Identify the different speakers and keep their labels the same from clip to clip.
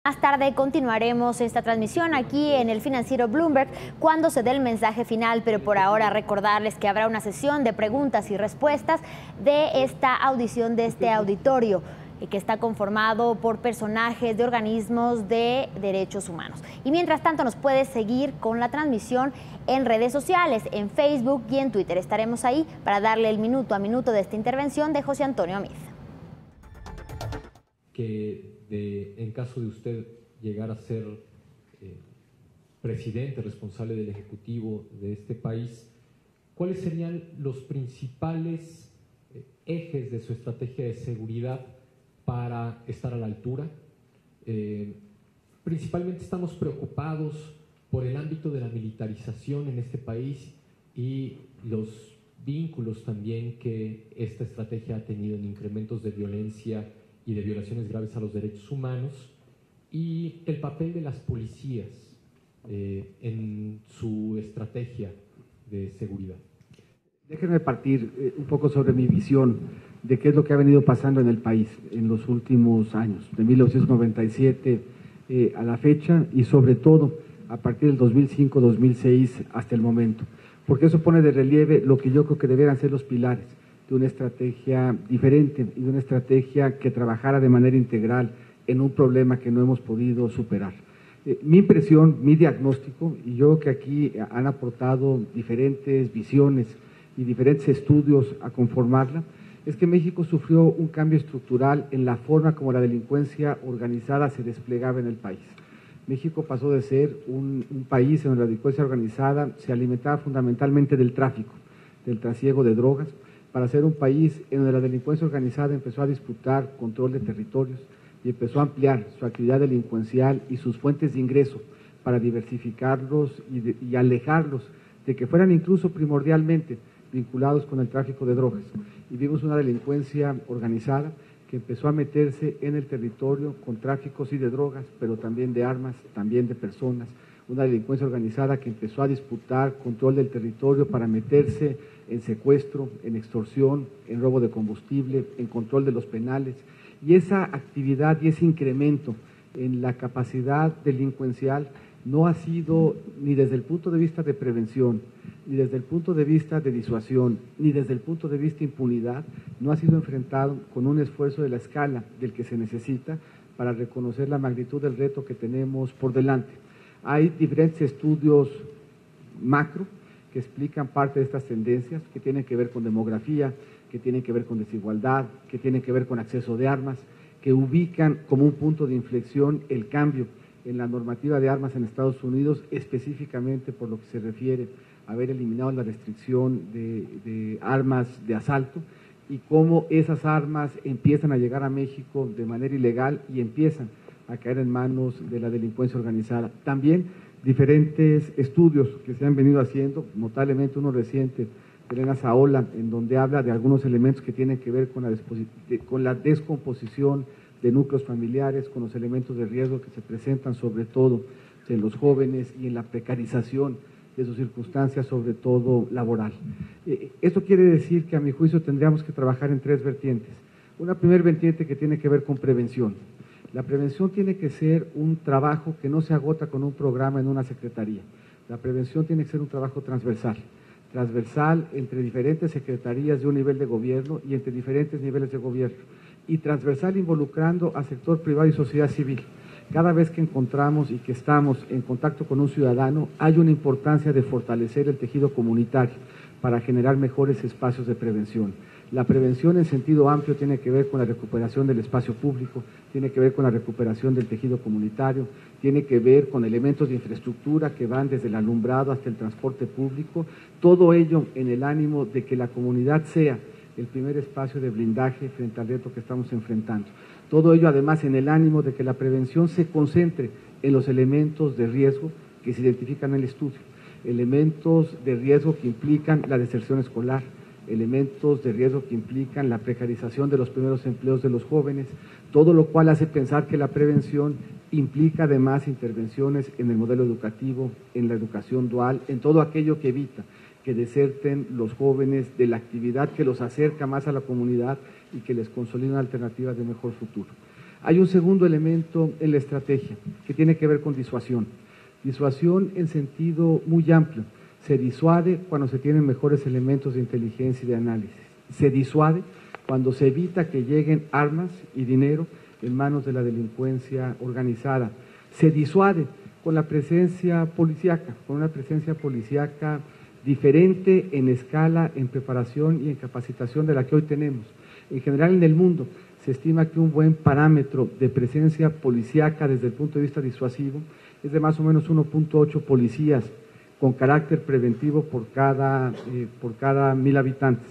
Speaker 1: Más tarde continuaremos esta transmisión aquí en el Financiero Bloomberg cuando se dé el mensaje final, pero por ahora recordarles que habrá una sesión de preguntas y respuestas de esta audición, de este auditorio, que está conformado por personajes de organismos de derechos humanos. Y mientras tanto nos puedes seguir con la transmisión en redes sociales, en Facebook y en Twitter. Estaremos ahí para darle el minuto a minuto de esta intervención de José Antonio Amiz.
Speaker 2: En caso de usted llegar a ser presidente responsable del Ejecutivo de este país, ¿cuáles serían los principales ejes de su estrategia de seguridad para estar a la altura? Principalmente estamos preocupados por el ámbito de la militarización en este país y los vínculos también que esta estrategia ha tenido en incrementos de violencia y de violaciones graves a los derechos humanos, y el papel de las policías en su estrategia de seguridad.
Speaker 3: Déjenme partir un poco sobre mi visión de qué es lo que ha venido pasando en el país en los últimos años, de 1997 a la fecha, y sobre todo a partir del 2005-2006 hasta el momento, porque eso pone de relieve lo que yo creo que deberían ser los pilares de una estrategia diferente y de una estrategia que trabajara de manera integral en un problema que no hemos podido superar. Mi impresión, mi diagnóstico, y yo creo que aquí han aportado diferentes visiones y diferentes estudios a conformarla, es que México sufrió un cambio estructural en la forma como la delincuencia organizada se desplegaba en el país. México pasó de ser un país en donde la delincuencia organizada se alimentaba fundamentalmente del tráfico, del trasiego de drogas, para ser un país en donde la delincuencia organizada empezó a disputar control de territorios y empezó a ampliar su actividad delincuencial y sus fuentes de ingreso para diversificarlos y alejarlos de que fueran incluso primordialmente vinculados con el tráfico de drogas. Y vimos una delincuencia organizada que empezó a meterse en el territorio con tráfico sí de drogas, pero también de armas, también de personas, una delincuencia organizada que empezó a disputar control del territorio para meterse en secuestro, en extorsión, en robo de combustible, en control de los penales. Y esa actividad y ese incremento en la capacidad delincuencial no ha sido ni desde el punto de vista de prevención, ni desde el punto de vista de disuasión, ni desde el punto de vista de impunidad, no ha sido enfrentado con un esfuerzo de la escala del que se necesita para reconocer la magnitud del reto que tenemos por delante. Hay diferentes estudios macro que explican parte de estas tendencias, que tienen que ver con demografía, que tienen que ver con desigualdad, que tienen que ver con acceso de armas, que ubican como un punto de inflexión el cambio en la normativa de armas en Estados Unidos, específicamente por lo que se refiere a haber eliminado la restricción de armas de asalto, y cómo esas armas empiezan a llegar a México de manera ilegal y empiezan a caer en manos de la delincuencia organizada. También diferentes estudios que se han venido haciendo, notablemente uno reciente de Elena Saola, en donde habla de algunos elementos que tienen que ver con la descomposición de núcleos familiares, con los elementos de riesgo que se presentan sobre todo en los jóvenes y en la precarización de sus circunstancias, sobre todo laboral. Esto quiere decir que a mi juicio tendríamos que trabajar en tres vertientes. Una primera vertiente que tiene que ver con prevención. La prevención tiene que ser un trabajo que no se agota con un programa en una secretaría. La prevención tiene que ser un trabajo transversal entre diferentes secretarías de un nivel de gobierno y entre diferentes niveles de gobierno, y transversal involucrando a sector privado y sociedad civil. Cada vez que encontramos y que estamos en contacto con un ciudadano, hay una importancia de fortalecer el tejido comunitario para generar mejores espacios de prevención. La prevención en sentido amplio tiene que ver con la recuperación del espacio público, tiene que ver con la recuperación del tejido comunitario, tiene que ver con elementos de infraestructura que van desde el alumbrado hasta el transporte público, todo ello en el ánimo de que la comunidad sea el primer espacio de blindaje frente al reto que estamos enfrentando. Todo ello además en el ánimo de que la prevención se concentre en los elementos de riesgo que se identifican en el estudio, elementos de riesgo que implican la deserción escolar, elementos de riesgo que implican la precarización de los primeros empleos de los jóvenes, todo lo cual hace pensar que la prevención implica además intervenciones en el modelo educativo, en la educación dual, en todo aquello que evita que deserten los jóvenes de la actividad que los acerca más a la comunidad y que les consolida una alternativa de mejor futuro. Hay un segundo elemento en la estrategia que tiene que ver con disuasión. Disuasión en sentido muy amplio. Se disuade cuando se tienen mejores elementos de inteligencia y de análisis. Se disuade cuando se evita que lleguen armas y dinero en manos de la delincuencia organizada. Se disuade con la presencia policíaca, con una presencia policíaca diferente en escala, en preparación y en capacitación de la que hoy tenemos. En general en el mundo se estima que un buen parámetro de presencia policíaca desde el punto de vista disuasivo es de más o menos 1.8 policías con carácter preventivo por cada 1.000 habitantes,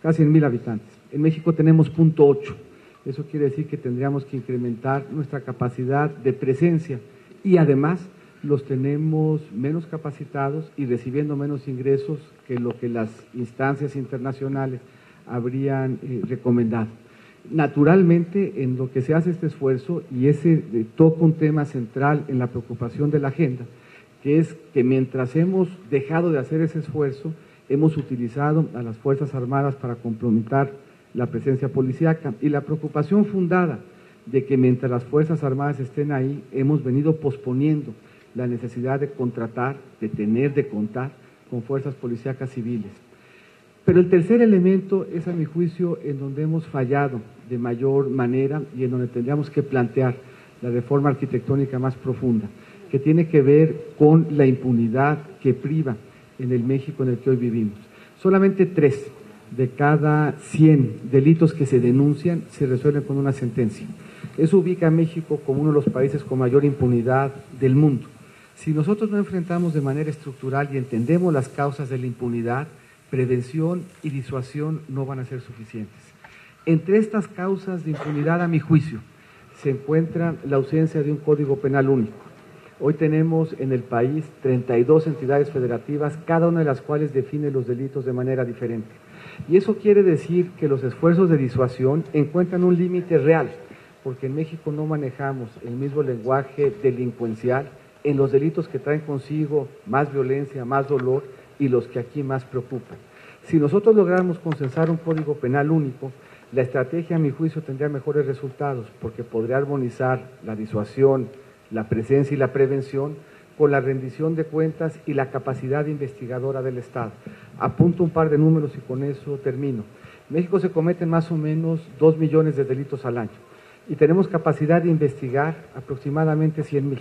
Speaker 3: casi 100.000 habitantes. En México tenemos 0.8. Eso quiere decir que tendríamos que incrementar nuestra capacidad de presencia y además los tenemos menos capacitados y recibiendo menos ingresos que lo que las instancias internacionales habrían recomendado. Naturalmente, en lo que se hace este esfuerzo, y ese toca un tema central en la preocupación de la agenda, que es que mientras hemos dejado de hacer ese esfuerzo, hemos utilizado a las Fuerzas Armadas para complementar la presencia policíaca, y la preocupación fundada de que mientras las Fuerzas Armadas estén ahí, hemos venido posponiendo la necesidad de contratar, de contar con fuerzas policíacas civiles. Pero el tercer elemento es, a mi juicio, en donde hemos fallado de mayor manera y en donde tendríamos que plantear la reforma arquitectónica más profunda, que tiene que ver con la impunidad que priva en el México en el que hoy vivimos. Solamente 3 de cada 100 delitos que se denuncian se resuelven con una sentencia. Eso ubica a México como uno de los países con mayor impunidad del mundo. Si nosotros no enfrentamos de manera estructural y entendemos las causas de la impunidad, prevención y disuasión no van a ser suficientes. Entre estas causas de impunidad, a mi juicio, se encuentra la ausencia de un código penal único. Hoy tenemos en el país 32 entidades federativas, cada una de las cuales define los delitos de manera diferente. Y eso quiere decir que los esfuerzos de disuasión encuentran un límite real, porque en México no manejamos el mismo lenguaje delincuencial en los delitos que traen consigo más violencia, más dolor y los que aquí más preocupan. Si nosotros lográramos consensar un código penal único, la estrategia, a mi juicio, tendría mejores resultados, porque podría armonizar la disuasión, la presencia y la prevención con la rendición de cuentas y la capacidad investigadora del Estado. Apunto un par de números y con eso termino. En México se cometen más o menos 2 millones de delitos al año y tenemos capacidad de investigar aproximadamente 100,000.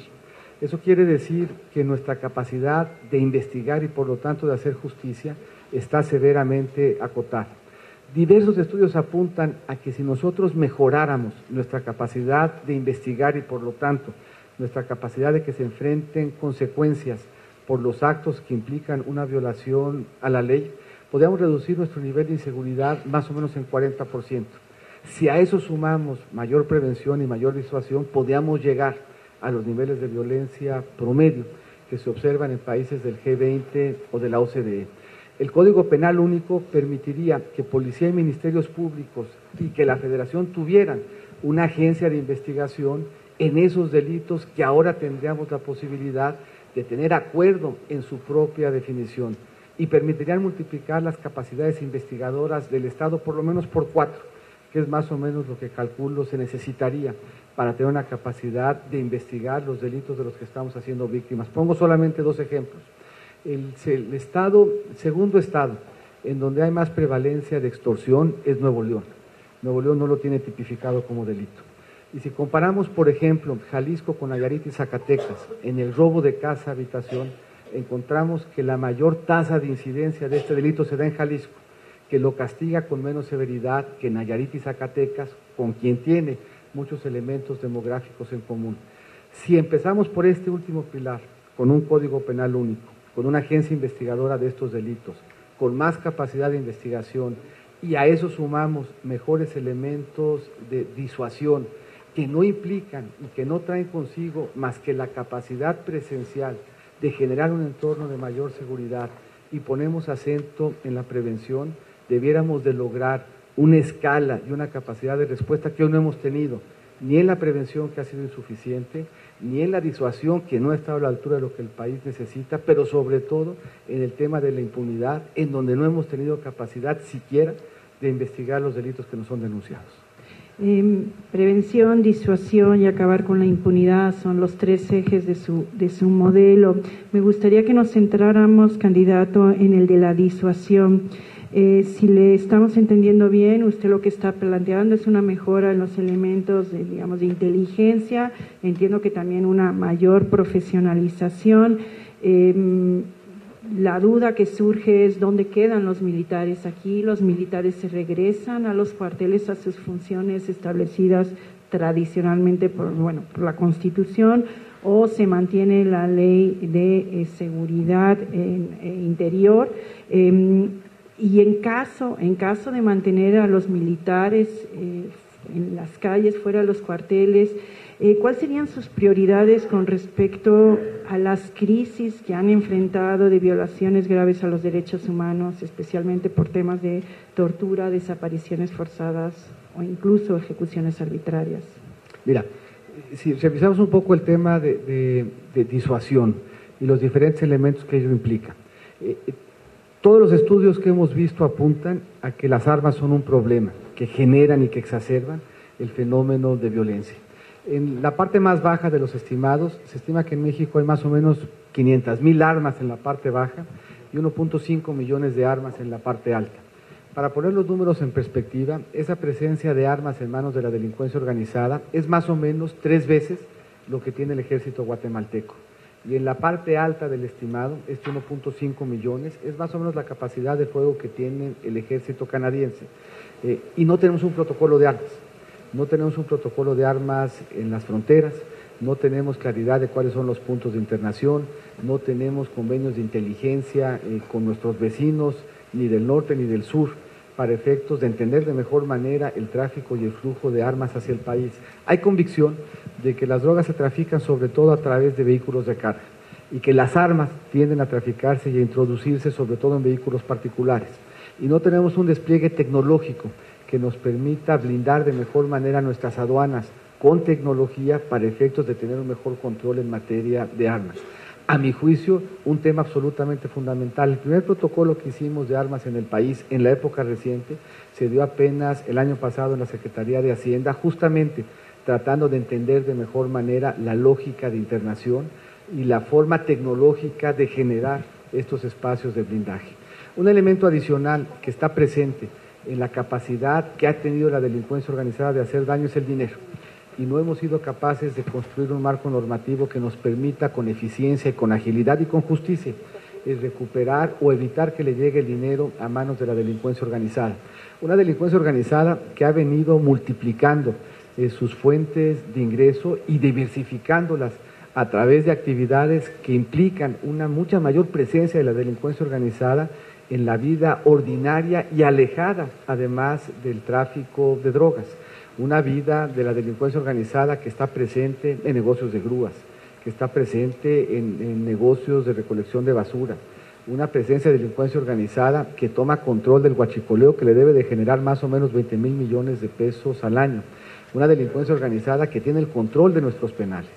Speaker 3: Eso quiere decir que nuestra capacidad de investigar y por lo tanto de hacer justicia está severamente acotada. Diversos estudios apuntan a que si nosotros mejoráramos nuestra capacidad de investigar y por lo tanto nuestra capacidad de que se enfrenten consecuencias por los actos que implican una violación a la ley, podríamos reducir nuestro nivel de inseguridad más o menos en 40%. Si a eso sumamos mayor prevención y mayor disuasión, podríamos llegar a los niveles de violencia promedio que se observan en países del G20 o de la OCDE. El Código Penal único permitiría que policía y ministerios públicos y que la Federación tuvieran una agencia de investigación en esos delitos que ahora tendríamos la posibilidad de tener acuerdo en su propia definición y permitirían multiplicar las capacidades investigadoras del Estado por lo menos por 4, que es más o menos lo que calculo se necesitaría para tener una capacidad de investigar los delitos de los que estamos haciendo víctimas. Pongo solamente 2 ejemplos. El segundo estado en donde hay más prevalencia de extorsión es Nuevo León. Nuevo León no lo tiene tipificado como delito. Y si comparamos, por ejemplo, Jalisco con Nayarit y Zacatecas, en el robo de casa, habitación, encontramos que la mayor tasa de incidencia de este delito se da en Jalisco, que lo castiga con menos severidad que Nayarit y Zacatecas, con quien tiene muchos elementos demográficos en común. Si empezamos por este último pilar, con un código penal único, con una agencia investigadora de estos delitos, con más capacidad de investigación, y a eso sumamos mejores elementos de disuasión, que no implican y que no traen consigo más que la capacidad presencial de generar un entorno de mayor seguridad, y ponemos acento en la prevención, debiéramos de lograr una escala y una capacidad de respuesta que hoy no hemos tenido, ni en la prevención, que ha sido insuficiente, ni en la disuasión, que no ha estado a la altura de lo que el país necesita, pero sobre todo en el tema de la impunidad, en donde no hemos tenido capacidad siquiera de investigar los delitos que nos son denunciados.
Speaker 4: Prevención, disuasión y acabar con la impunidad son los tres ejes de su modelo. Me gustaría que nos centráramos, candidato, en el de la disuasión. Si le estamos entendiendo bien, usted lo que está planteando es una mejora en los elementos de, digamos, de inteligencia. Entiendo que también una mayor profesionalización. La duda que surge es dónde quedan los militares aquí. Los militares se regresan a los cuarteles, a sus funciones establecidas tradicionalmente por la Constitución, o se mantiene la ley de seguridad interior. Y en caso de mantener a los militares en las calles, fuera de los cuarteles, ¿cuáles serían sus prioridades con respecto a las crisis que han enfrentado de violaciones graves a los derechos humanos, especialmente por temas de tortura, desapariciones forzadas o incluso ejecuciones arbitrarias?
Speaker 3: Mira, si revisamos un poco el tema de disuasión y los diferentes elementos que ello implica, todos los estudios que hemos visto apuntan a que las armas son un problema, que generan y que exacerban el fenómeno de violencia. En la parte más baja de los estimados, se estima que en México hay más o menos 500,000 armas en la parte baja y 1.5 millones de armas en la parte alta. Para poner los números en perspectiva, esa presencia de armas en manos de la delincuencia organizada es más o menos 3 veces lo que tiene el ejército guatemalteco. Y en la parte alta del estimado, este 1.5 millones, es más o menos la capacidad de fuego que tiene el ejército canadiense. Y no tenemos un protocolo de armas. No tenemos un protocolo de armas en las fronteras, no tenemos claridad de cuáles son los puntos de internación, no tenemos convenios de inteligencia con nuestros vecinos, ni del norte ni del sur, para efectos de entender de mejor manera el tráfico y el flujo de armas hacia el país. Hay convicción de que las drogas se trafican sobre todo a través de vehículos de carga y que las armas tienden a traficarse y a introducirse sobre todo en vehículos particulares. Y no tenemos un despliegue tecnológico que nos permita blindar de mejor manera nuestras aduanas con tecnología para efectos de tener un mejor control en materia de armas. A mi juicio, un tema absolutamente fundamental. El primer protocolo que hicimos de armas en el país en la época reciente se dio apenas el año pasado en la Secretaría de Hacienda, justamente tratando de entender de mejor manera la lógica de internación y la forma tecnológica de generar estos espacios de blindaje. Un elemento adicional que está presente en la capacidad que ha tenido la delincuencia organizada de hacer daño es el dinero. Y no hemos sido capaces de construir un marco normativo que nos permita con eficiencia y con agilidad y con justicia recuperar o evitar que le llegue el dinero a manos de la delincuencia organizada. Una delincuencia organizada que ha venido multiplicando sus fuentes de ingreso y diversificándolas a través de actividades que implican una mucha mayor presencia de la delincuencia organizada en la vida ordinaria y alejada además del tráfico de drogas. Una vida de la delincuencia organizada que está presente en negocios de grúas, que está presente en negocios de recolección de basura, una presencia de delincuencia organizada que toma control del huachicoleo que le debe de generar más o menos 20,000 millones de pesos al año, una delincuencia organizada que tiene el control de nuestros penales,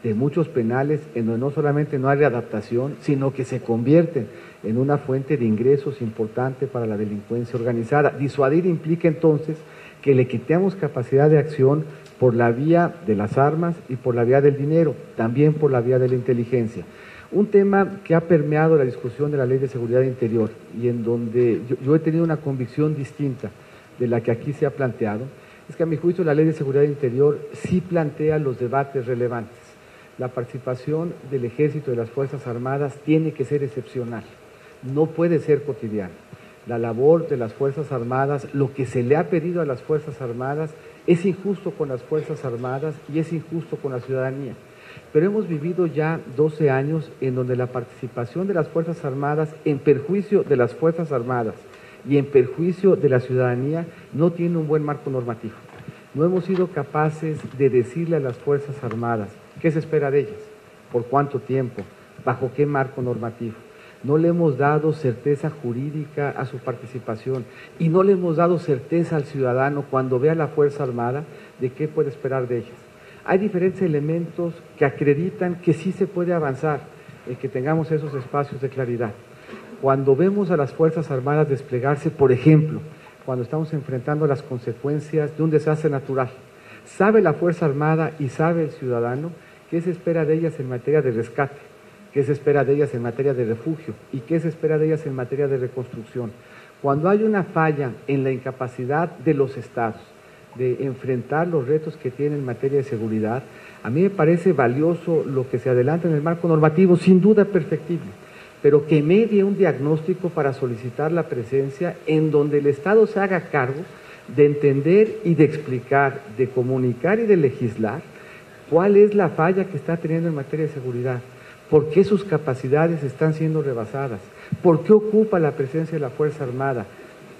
Speaker 3: de muchos penales en donde no solamente no hay readaptación, sino que se convierten en una fuente de ingresos importante para la delincuencia organizada. Disuadir implica entonces que le quitemos capacidad de acción por la vía de las armas y por la vía del dinero, también por la vía de la inteligencia. Un tema que ha permeado la discusión de la Ley de Seguridad Interior y en donde yo he tenido una convicción distinta de la que aquí se ha planteado, es que a mi juicio la Ley de Seguridad Interior sí plantea los debates relevantes. La participación del Ejército y de las Fuerzas Armadas tiene que ser excepcional, no puede ser cotidiana. La labor de las Fuerzas Armadas, lo que se le ha pedido a las Fuerzas Armadas, es injusto con las Fuerzas Armadas y es injusto con la ciudadanía. Pero hemos vivido ya 12 años en donde la participación de las Fuerzas Armadas en perjuicio de las Fuerzas Armadas y en perjuicio de la ciudadanía no tiene un buen marco normativo. No hemos sido capaces de decirle a las Fuerzas Armadas qué se espera de ellas, por cuánto tiempo, bajo qué marco normativo. No le hemos dado certeza jurídica a su participación y no le hemos dado certeza al ciudadano cuando ve a la Fuerza Armada de qué puede esperar de ellas. Hay diferentes elementos que acreditan que sí se puede avanzar en que tengamos esos espacios de claridad. Cuando vemos a las Fuerzas Armadas desplegarse, por ejemplo, cuando estamos enfrentando las consecuencias de un desastre natural. Sabe la Fuerza Armada y sabe el ciudadano qué se espera de ellas en materia de rescate, qué se espera de ellas en materia de refugio y qué se espera de ellas en materia de reconstrucción. Cuando hay una falla en la incapacidad de los estados de enfrentar los retos que tienen en materia de seguridad, a mí me parece valioso lo que se adelanta en el marco normativo, sin duda perfectible, pero que medie un diagnóstico para solicitar la presencia en donde el Estado se haga cargo de entender y de explicar, de comunicar y de legislar cuál es la falla que está teniendo en materia de seguridad, por qué sus capacidades están siendo rebasadas, por qué ocupa la presencia de la Fuerza Armada,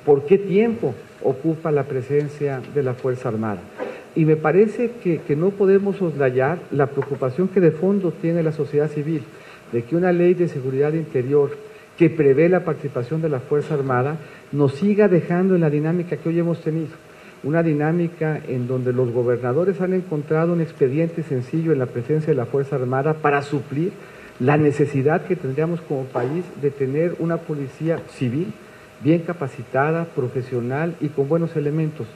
Speaker 3: por qué tiempo ocupa la presencia de la Fuerza Armada. Y me parece que no podemos soslayar la preocupación que de fondo tiene la sociedad civil, de que una ley de seguridad interior que prevé la participación de la Fuerza Armada nos siga dejando en la dinámica que hoy hemos tenido. Una dinámica en donde los gobernadores han encontrado un expediente sencillo en la presencia de la Fuerza Armada para suplir la necesidad que tendríamos como país de tener una policía civil bien capacitada, profesional y con buenos elementos.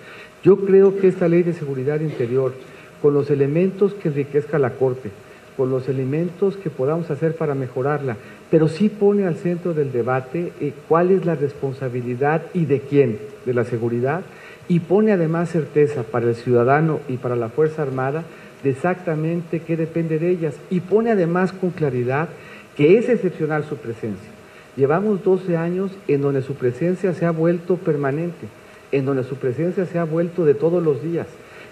Speaker 3: Yo creo que esta ley de seguridad interior, con los elementos que enriquezca la Corte, con los elementos que podamos hacer para mejorarla, pero sí pone al centro del debate cuál es la responsabilidad y de quién de la seguridad, y pone además certeza para el ciudadano y para la Fuerza Armada de exactamente qué depende de ellas, y pone además con claridad que es excepcional su presencia. Llevamos 12 años en donde su presencia se ha vuelto permanente, en donde su presencia se ha vuelto de todos los días,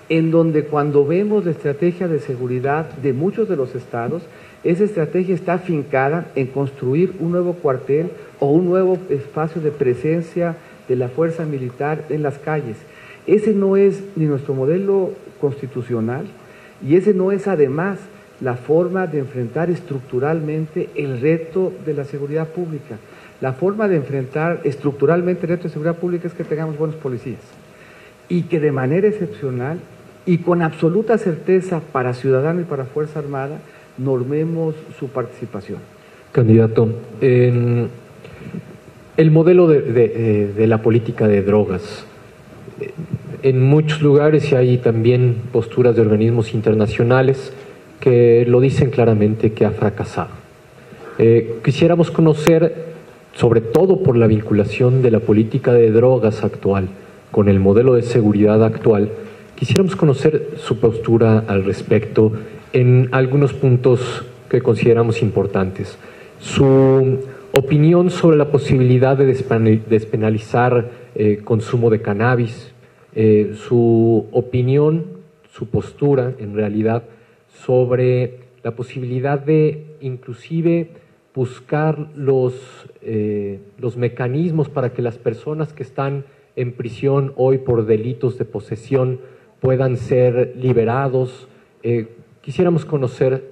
Speaker 3: en donde cuando vemos la estrategia de seguridad de muchos de los estados, esa estrategia está afincada en construir un nuevo cuartel o un nuevo espacio de presencia de la fuerza militar en las calles. Ese no es ni nuestro modelo constitucional y ese no es además la forma de enfrentar estructuralmente el reto de la seguridad pública. La forma de enfrentar estructuralmente el reto de seguridad pública es que tengamos buenos policías y que de manera excepcional y con absoluta certeza para ciudadano y para Fuerza Armada normemos su participación.
Speaker 2: Candidato, el modelo de la política de drogas, en muchos lugares y hay también posturas de organismos internacionales que lo dicen claramente que ha fracasado. Quisiéramos conocer, sobre todo por la vinculación de la política de drogas actual con el modelo de seguridad actual, quisiéramos conocer su postura al respecto en algunos puntos que consideramos importantes. Su opinión sobre la posibilidad de despenalizar consumo de cannabis, su opinión, su postura en realidad sobre la posibilidad de inclusive buscar los mecanismos para que las personas que están en prisión hoy por delitos de posesión puedan ser liberados. Quisiéramos conocer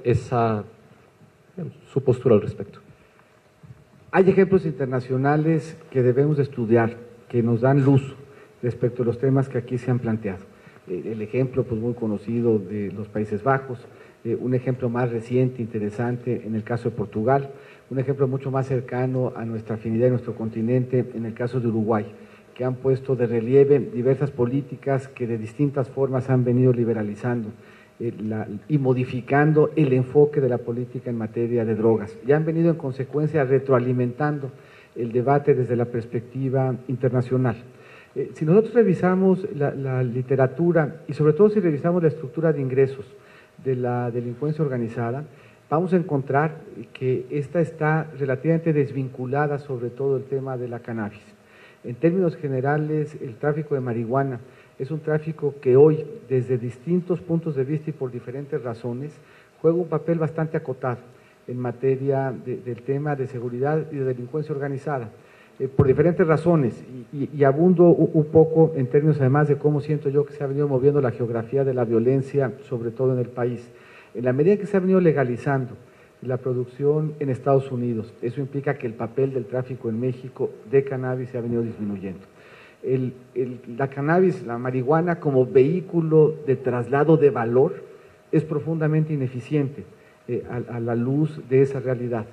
Speaker 2: su postura al respecto.
Speaker 3: Hay ejemplos internacionales que debemos de estudiar, que nos dan luz respecto a los temas que aquí se han planteado. El ejemplo pues, muy conocido de los Países Bajos, un ejemplo más reciente, interesante, en el caso de Portugal, un ejemplo mucho más cercano a nuestra afinidad y nuestro continente, en el caso de Uruguay, que han puesto de relieve diversas políticas que de distintas formas han venido liberalizando y modificando el enfoque de la política en materia de drogas. Y han venido en consecuencia retroalimentando el debate desde la perspectiva internacional. Si nosotros revisamos la literatura y sobre todo si revisamos la estructura de ingresos de la delincuencia organizada, vamos a encontrar que esta está relativamente desvinculada sobre todo el tema de la cannabis. En términos generales, el tráfico de marihuana es un tráfico que hoy, desde distintos puntos de vista y por diferentes razones, juega un papel bastante acotado en materia del tema de seguridad y de delincuencia organizada, por diferentes razones, y abundo un poco en términos además de cómo siento yo que se ha venido moviendo la geografía de la violencia, sobre todo en el país. En la medida que se ha venido legalizando la producción en Estados Unidos, eso implica que el papel del tráfico en México de cannabis se ha venido disminuyendo. La cannabis, la marihuana como vehículo de traslado de valor es profundamente ineficiente a la luz de esa realidad.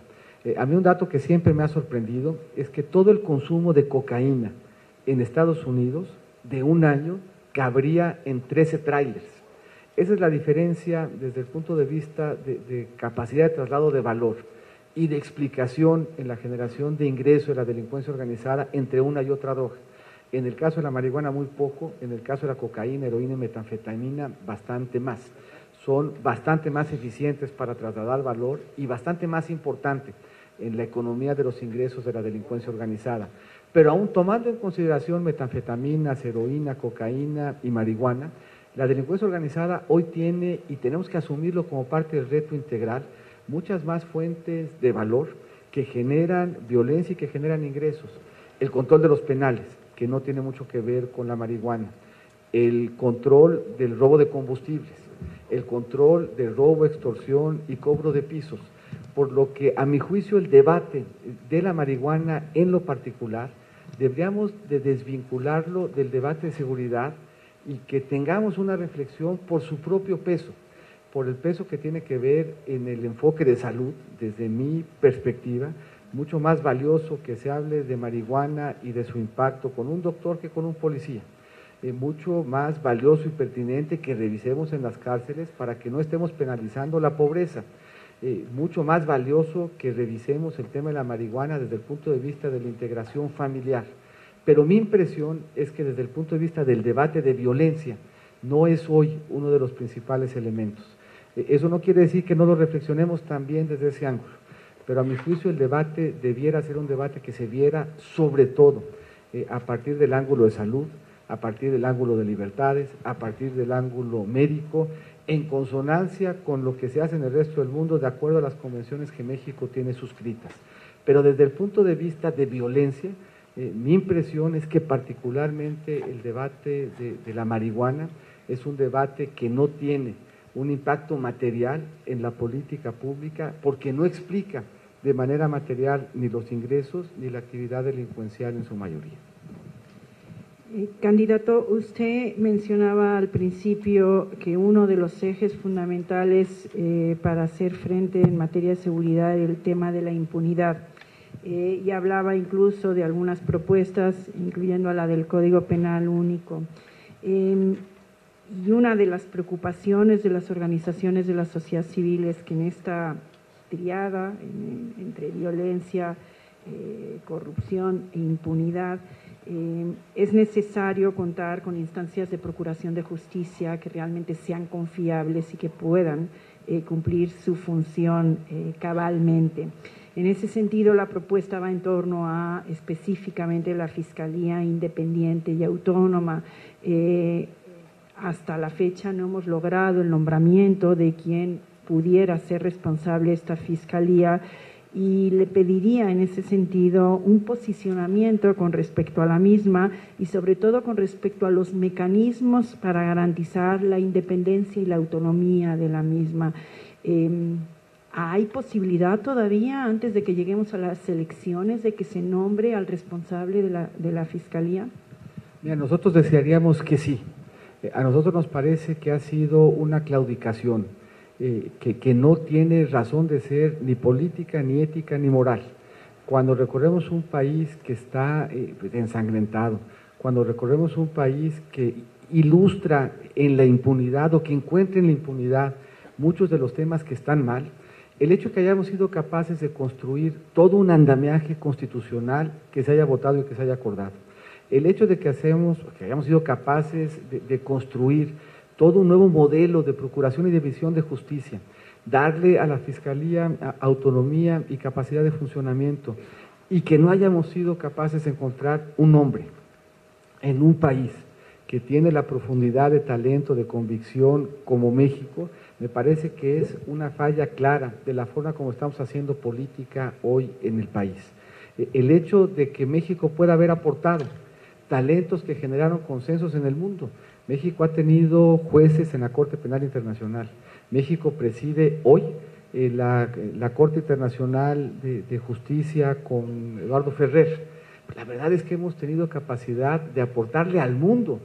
Speaker 3: A mí un dato que siempre me ha sorprendido es que todo el consumo de cocaína en Estados Unidos de un año cabría en 13 tráilers. Esa es la diferencia desde el punto de vista de capacidad de traslado de valor y de explicación en la generación de ingresos de la delincuencia organizada entre una y otra droga. En el caso de la marihuana muy poco, en el caso de la cocaína, heroína y metanfetamina bastante más. Son bastante más eficientes para trasladar valor y bastante más importante en la economía de los ingresos de la delincuencia organizada. Pero aún tomando en consideración metanfetaminas, heroína, cocaína y marihuana, la delincuencia organizada hoy tiene, y tenemos que asumirlo como parte del reto integral, muchas más fuentes de valor que generan violencia y que generan ingresos. El control de los penales, que no tiene mucho que ver con la marihuana, el control del robo de combustibles, el control del robo, extorsión y cobro de pisos, por lo que a mi juicio el debate de la marihuana en lo particular deberíamos de desvincularlo del debate de seguridad y que tengamos una reflexión por su propio peso, por el peso que tiene que ver en el enfoque de salud, desde mi perspectiva, mucho más valioso que se hable de marihuana y de su impacto con un doctor que con un policía. Mucho más valioso y pertinente que revisemos en las cárceles para que no estemos penalizando la pobreza. Mucho más valioso que revisemos el tema de la marihuana desde el punto de vista de la integración familiar. Pero mi impresión es que desde el punto de vista del debate de violencia no es hoy uno de los principales elementos. Eso no quiere decir que no lo reflexionemos también desde ese ángulo, pero a mi juicio el debate debiera ser un debate que se viera sobre todo a partir del ángulo de salud, a partir del ángulo de libertades, a partir del ángulo médico, en consonancia con lo que se hace en el resto del mundo de acuerdo a las convenciones que México tiene suscritas. Pero desde el punto de vista de violencia, mi impresión es que particularmente el debate de la marihuana es un debate que no tiene un impacto material en la política pública porque no explica de manera material ni los ingresos ni la actividad delincuencial en su mayoría.
Speaker 4: Candidato, usted mencionaba al principio que uno de los ejes fundamentales para hacer frente en materia de seguridad era el tema de la impunidad. Y hablaba incluso de algunas propuestas, incluyendo a la del Código Penal Único. Y una de las preocupaciones de las organizaciones de la sociedad civil es que en esta triada entre violencia, corrupción e impunidad, es necesario contar con instancias de procuración de justicia que realmente sean confiables y que puedan cumplir su función cabalmente. En ese sentido, la propuesta va en torno a específicamente la Fiscalía Independiente y Autónoma. Hasta la fecha no hemos logrado el nombramiento de quien pudiera ser responsable de esta Fiscalía y le pediría en ese sentido un posicionamiento con respecto a la misma y sobre todo con respecto a los mecanismos para garantizar la independencia y la autonomía de la misma. ¿Hay posibilidad todavía, antes de que lleguemos a las elecciones, de que se nombre al responsable de la Fiscalía?
Speaker 3: Mira, nosotros desearíamos que sí. A nosotros nos parece que ha sido una claudicación, que no tiene razón de ser ni política, ni ética, ni moral. Cuando recorremos un país que está ensangrentado, cuando recorremos un país que ilustra en la impunidad o que encuentra en la impunidad muchos de los temas que están mal, el hecho de que hayamos sido capaces de construir todo un andamiaje constitucional que se haya votado y que se haya acordado, el hecho de que hayamos sido capaces de construir todo un nuevo modelo de procuración y de visión de justicia, darle a la Fiscalía autonomía y capacidad de funcionamiento, y que no hayamos sido capaces de encontrar un hombre en un país que tiene la profundidad de talento, de convicción como México, me parece que es una falla clara de la forma como estamos haciendo política hoy en el país. El hecho de que México pueda haber aportado talentos que generaron consensos en el mundo. México ha tenido jueces en la Corte Penal Internacional. México preside hoy la Corte Internacional de Justicia con Eduardo Ferrer. La verdad es que hemos tenido capacidad de aportarle al mundo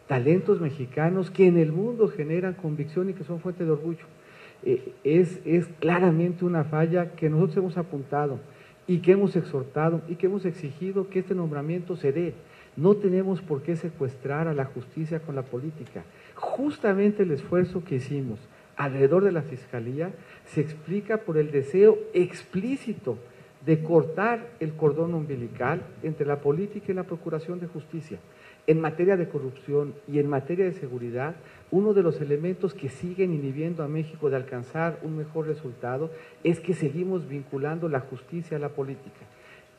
Speaker 3: talentos mexicanos que en el mundo generan convicción y que son fuente de orgullo. Es claramente una falla que nosotros hemos apuntado y que hemos exhortado y que hemos exigido que este nombramiento se dé. No tenemos por qué secuestrar a la justicia con la política. Justamente el esfuerzo que hicimos alrededor de la Fiscalía se explica por el deseo explícito de cortar el cordón umbilical entre la política y la Procuración de Justicia. En materia de corrupción y en materia de seguridad, uno de los elementos que siguen inhibiendo a México de alcanzar un mejor resultado es que seguimos vinculando la justicia a la política.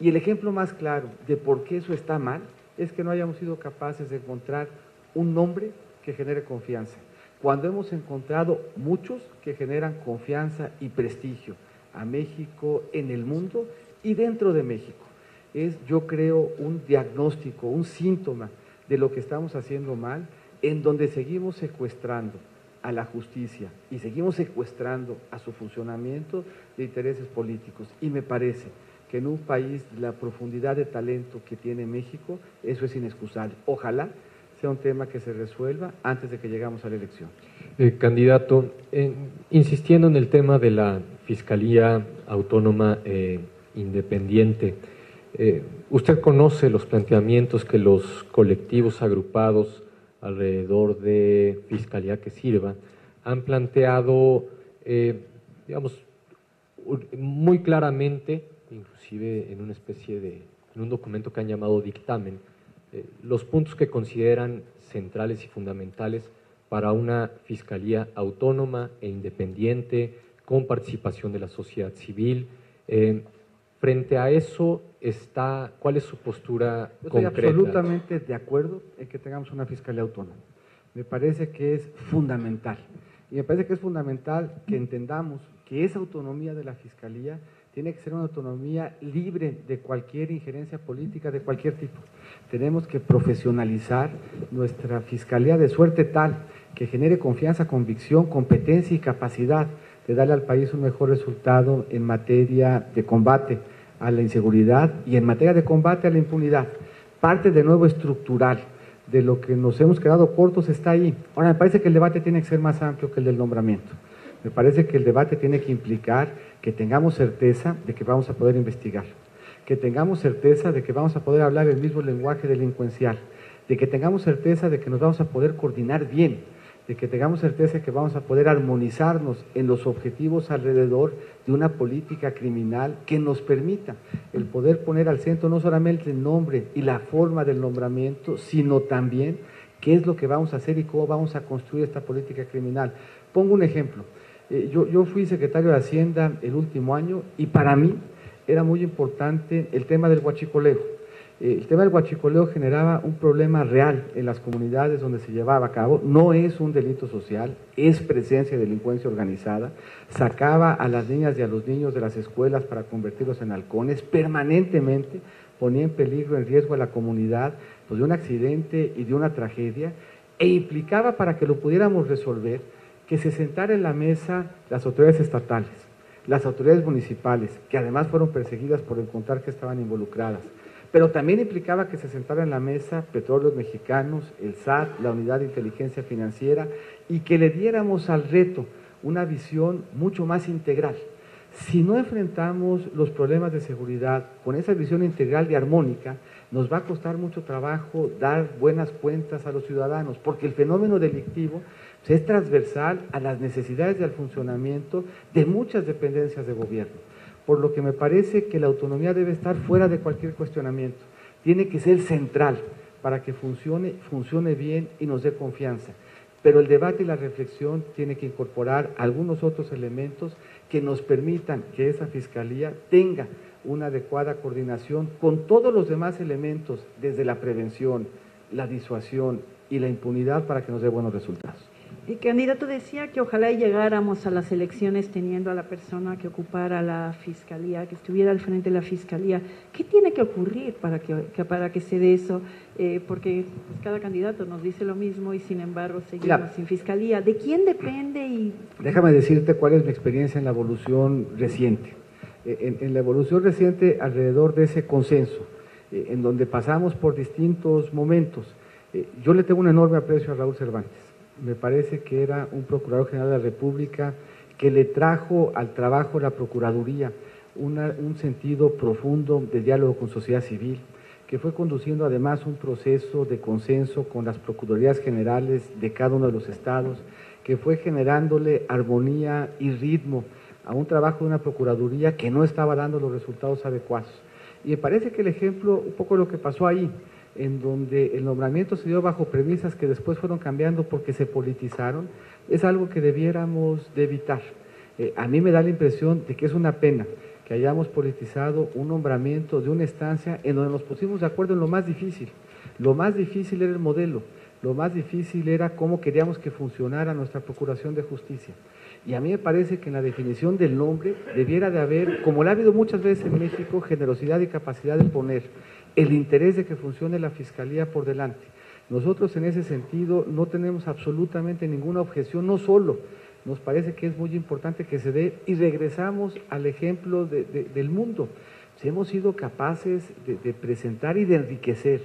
Speaker 3: Y el ejemplo más claro de por qué eso está mal es que no hayamos sido capaces de encontrar un nombre que genere confianza, cuando hemos encontrado muchos que generan confianza y prestigio a México en el mundo y dentro de México. Es, yo creo, un diagnóstico, un síntoma de lo que estamos haciendo mal, en donde seguimos secuestrando a la justicia y seguimos secuestrando a su funcionamiento de intereses políticos. Y me parece que en un país de la profundidad de talento que tiene México, eso es inexcusable. Ojalá sea un tema que se resuelva antes de que llegamos a la elección.
Speaker 2: Candidato, insistiendo en el tema de la Fiscalía Autónoma Independiente, usted conoce los planteamientos que los colectivos agrupados alrededor de Fiscalía que Sirva han planteado, digamos, muy claramente, inclusive en una especie de, en un documento que han llamado dictamen, los puntos que consideran centrales y fundamentales para una Fiscalía autónoma e independiente, con participación de la sociedad civil. Frente a eso, ¿cuál es su postura concreta?
Speaker 3: Estoy absolutamente de acuerdo en que tengamos una Fiscalía autónoma. Me parece que es fundamental. Y me parece que es fundamental que entendamos que esa autonomía de la Fiscalía tiene que ser una autonomía libre de cualquier injerencia política de cualquier tipo. Tenemos que profesionalizar nuestra Fiscalía de suerte tal que genere confianza, convicción, competencia y capacidad de darle al país un mejor resultado en materia de combate a la inseguridad y en materia de combate a la impunidad. Parte de nuevo estructural de lo que nos hemos quedado cortos está ahí. Ahora, me parece que el debate tiene que ser más amplio que el del nombramiento. Me parece que el debate tiene que implicar que tengamos certeza de que vamos a poder investigar, que tengamos certeza de que vamos a poder hablar el mismo lenguaje delincuencial, de que tengamos certeza de que nos vamos a poder coordinar bien, de que tengamos certeza de que vamos a poder armonizarnos en los objetivos alrededor de una política criminal que nos permita el poder poner al centro no solamente el nombre y la forma del nombramiento, sino también qué es lo que vamos a hacer y cómo vamos a construir esta política criminal. Pongo un ejemplo. Yo fui secretario de Hacienda el último año y para mí era muy importante el tema del huachicoleo. El tema del huachicoleo generaba un problema real en las comunidades donde se llevaba a cabo. No es un delito social, es presencia de delincuencia organizada. Sacaba a las niñas y a los niños de las escuelas para convertirlos en halcones. Permanentemente ponía en peligro, en riesgo a la comunidad, pues, de un accidente y de una tragedia, e implicaba, para que lo pudiéramos resolver, que se sentara en la mesa las autoridades estatales, las autoridades municipales, que además fueron perseguidas por encontrar que estaban involucradas, pero también implicaba que se sentara en la mesa Petróleos Mexicanos, el SAT, la Unidad de Inteligencia Financiera, y que le diéramos al reto una visión mucho más integral. Si no enfrentamos los problemas de seguridad con esa visión integral y armónica, nos va a costar mucho trabajo dar buenas cuentas a los ciudadanos, porque el fenómeno delictivo es transversal a las necesidades y al funcionamiento de muchas dependencias de gobierno, por lo que me parece que la autonomía debe estar fuera de cualquier cuestionamiento, tiene que ser central para que funcione bien y nos dé confianza, pero el debate y la reflexión tiene que incorporar algunos otros elementos que nos permitan que esa Fiscalía tenga una adecuada coordinación con todos los demás elementos, desde la prevención, la disuasión y la impunidad, para que nos dé buenos resultados.
Speaker 4: El candidato decía que ojalá llegáramos a las elecciones teniendo a la persona que ocupara la Fiscalía, que estuviera al frente de la Fiscalía. ¿Qué tiene que ocurrir para que se dé eso? Porque pues, cada candidato nos dice lo mismo y sin embargo seguimos sin Fiscalía. ¿De quién depende?
Speaker 3: Déjame decirte cuál es mi experiencia en la evolución reciente. En la evolución reciente alrededor de ese consenso, en donde pasamos por distintos momentos, yo le tengo un enorme aprecio a Raúl Cervantes. Me parece que era un Procurador General de la República que le trajo al trabajo de la Procuraduría un sentido profundo de diálogo con sociedad civil, que fue conduciendo además un proceso de consenso con las Procuradurías Generales de cada uno de los estados, que fue generándole armonía y ritmo a un trabajo de una Procuraduría que no estaba dando los resultados adecuados. Y me parece que el ejemplo, un poco lo que pasó ahí, en donde el nombramiento se dio bajo premisas que después fueron cambiando porque se politizaron, es algo que debiéramos de evitar. A mí me da la impresión de que es una pena que hayamos politizado un nombramiento de una instancia en donde nos pusimos de acuerdo en lo más difícil. Lo más difícil era el modelo, lo más difícil era cómo queríamos que funcionara nuestra Procuración de Justicia. Y a mí me parece que en la definición del nombre debiera de haber, como lo ha habido muchas veces en México, generosidad y capacidad de poner el interés de que funcione la Fiscalía por delante. Nosotros en ese sentido no tenemos absolutamente ninguna objeción, no solo nos parece que es muy importante que se dé, y regresamos al ejemplo del mundo. Si hemos sido capaces de presentar y de enriquecer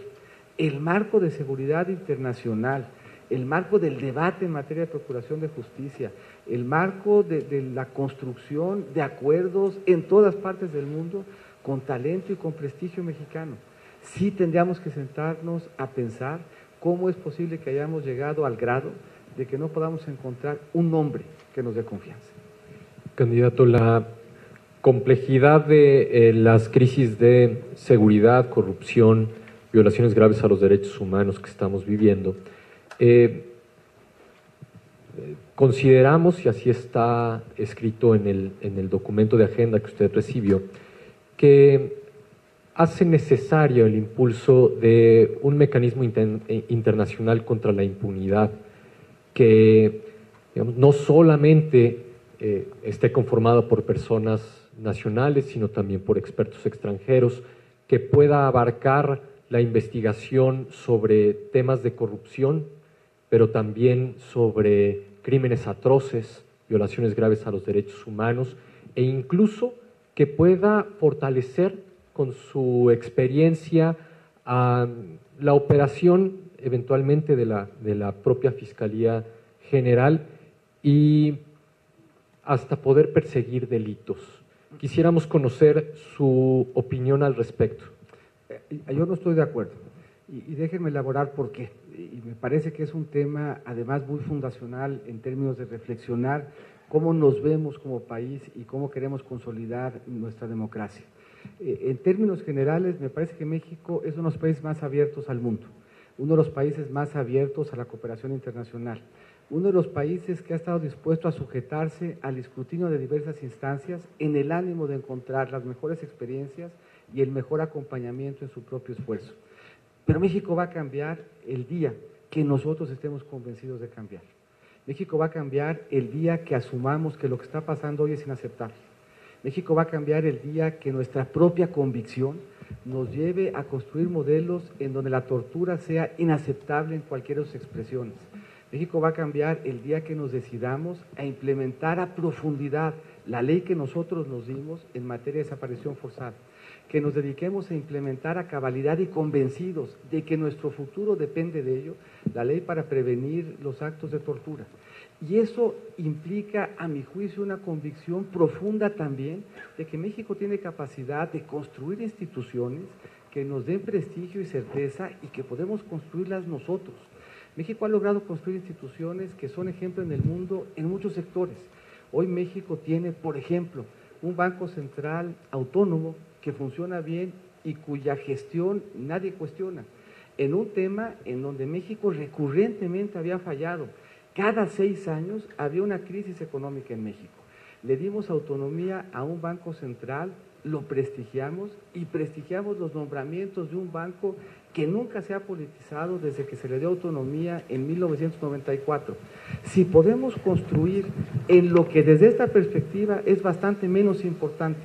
Speaker 3: el marco de seguridad internacional, el marco del debate en materia de procuración de justicia, el marco de la construcción de acuerdos en todas partes del mundo con talento y con prestigio mexicano. Sí tendríamos que sentarnos a pensar cómo es posible que hayamos llegado al grado de que no podamos encontrar un nombre que nos dé confianza.
Speaker 2: Candidato, la complejidad de las crisis de seguridad, corrupción, violaciones graves a los derechos humanos que estamos viviendo, consideramos, y así está escrito en el documento de agenda que usted recibió, que hace necesario el impulso de un mecanismo internacional contra la impunidad que, digamos, no solamente esté conformado por personas nacionales, sino también por expertos extranjeros, que pueda abarcar la investigación sobre temas de corrupción, pero también sobre crímenes atroces, violaciones graves a los derechos humanos, e incluso que pueda fortalecer con su experiencia la operación eventualmente de la propia Fiscalía General y hasta poder perseguir delitos. Quisiéramos conocer su opinión al respecto.
Speaker 3: Yo no estoy de acuerdo, y déjenme elaborar por qué. Y me parece que es un tema además muy fundacional en términos de reflexionar cómo nos vemos como país y cómo queremos consolidar nuestra democracia. En términos generales, me parece que México es uno de los países más abiertos al mundo, uno de los países más abiertos a la cooperación internacional, uno de los países que ha estado dispuesto a sujetarse al escrutinio de diversas instancias en el ánimo de encontrar las mejores experiencias y el mejor acompañamiento en su propio esfuerzo. Pero México va a cambiar el día que nosotros estemos convencidos de cambiar. México va a cambiar el día que asumamos que lo que está pasando hoy es inaceptable. México va a cambiar el día que nuestra propia convicción nos lleve a construir modelos en donde la tortura sea inaceptable en cualquiera de sus expresiones. México va a cambiar el día que nos decidamos a implementar a profundidad la ley que nosotros nos dimos en materia de desaparición forzada, que nos dediquemos a implementar a cabalidad y convencidos de que nuestro futuro depende de ello, la ley para prevenir los actos de tortura. Y eso implica, a mi juicio, una convicción profunda también de que México tiene capacidad de construir instituciones que nos den prestigio y certeza y que podemos construirlas nosotros. México ha logrado construir instituciones que son ejemplo en el mundo en muchos sectores. Hoy México tiene, por ejemplo, un Banco Central autónomo que funciona bien y cuya gestión nadie cuestiona, en un tema en donde México recurrentemente había fallado. Cada 6 años había una crisis económica en México. Le dimos autonomía a un banco central, lo prestigiamos y prestigiamos los nombramientos de un banco que nunca se ha politizado desde que se le dio autonomía en 1994. Si podemos construir en lo que desde esta perspectiva es bastante menos importante,